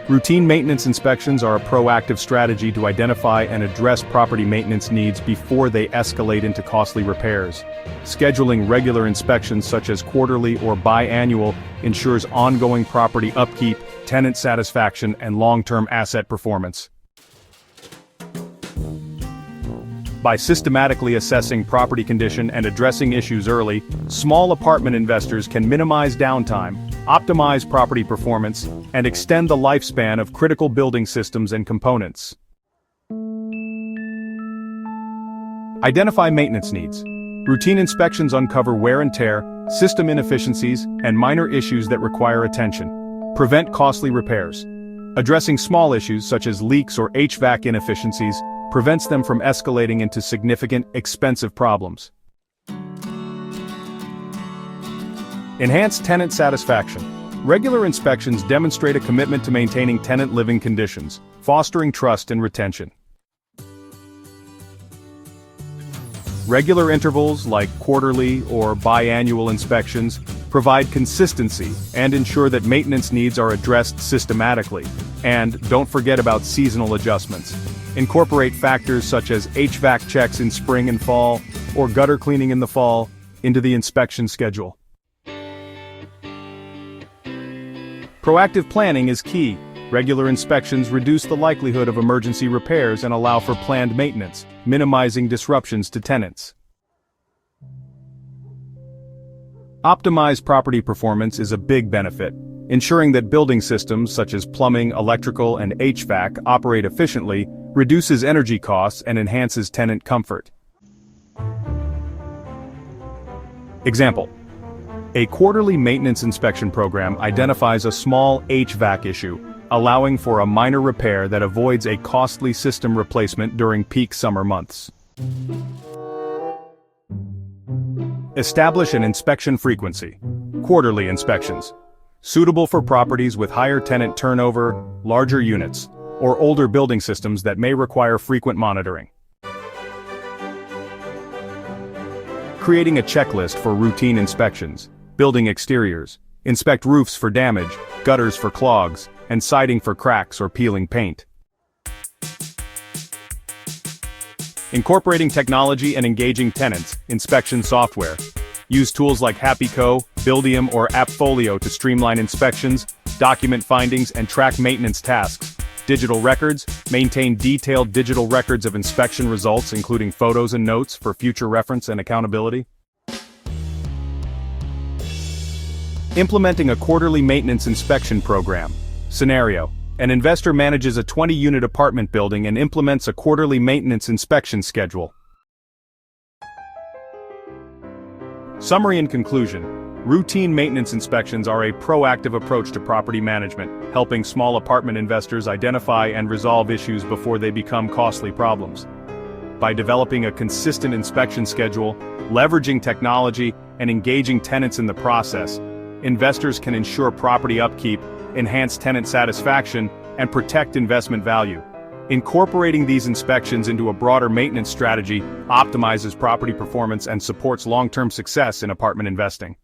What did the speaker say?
Routine maintenance inspections are a proactive strategy to identify and address property maintenance needs before they escalate into costly repairs. Scheduling regular inspections such as quarterly or biannual ensures ongoing property upkeep, tenant satisfaction, and long-term asset performance. By systematically assessing property condition and addressing issues early, small apartment investors can minimize downtime, optimize property performance, and extend the lifespan of critical building systems and components. Identify maintenance needs. Routine inspections uncover wear and tear, system inefficiencies, and minor issues that require attention. Prevent costly repairs. Addressing small issues such as leaks or HVAC inefficiencies prevents them from escalating into significant, expensive problems. Enhance tenant satisfaction. Regular inspections demonstrate a commitment to maintaining tenant living conditions, fostering trust and retention. Regular intervals like quarterly or biannual inspections provide consistency and ensure that maintenance needs are addressed systematically. And don't forget about seasonal adjustments. Incorporate factors such as HVAC checks in spring and fall, or gutter cleaning in the fall, into the inspection schedule. Proactive planning is key. Regular inspections reduce the likelihood of emergency repairs and allow for planned maintenance, minimizing disruptions to tenants. Optimized property performance is a big benefit. Ensuring that building systems such as plumbing, electrical, and HVAC operate efficiently reduces energy costs and enhances tenant comfort. Example: a quarterly maintenance inspection program identifies a small HVAC issue, allowing for a minor repair that avoids a costly system replacement during peak summer months. Establish an inspection frequency. Quarterly inspections. Suitable for properties with higher tenant turnover, larger units, or older building systems that may require frequent monitoring. Creating a checklist for routine inspections. Building exteriors. Inspect roofs for damage, gutters for clogs, and siding for cracks or peeling paint. Incorporating technology and engaging tenants. Inspection software. Use tools like HappyCo, Buildium, or AppFolio to streamline inspections, document findings, and track maintenance tasks. Digital records. Maintain detailed digital records of inspection results, including photos and notes for future reference and accountability. Implementing a quarterly maintenance inspection program. Scenario: an investor manages a 20-unit apartment building and implements a quarterly maintenance inspection schedule. Summary and conclusion: routine maintenance inspections are a proactive approach to property management, helping small apartment investors identify and resolve issues before they become costly problems. By developing a consistent inspection schedule, leveraging technology, and engaging tenants in the process, investors can ensure property upkeep, enhance tenant satisfaction, and protect investment value. Incorporating these inspections into a broader maintenance strategy optimizes property performance and supports long-term success in apartment investing.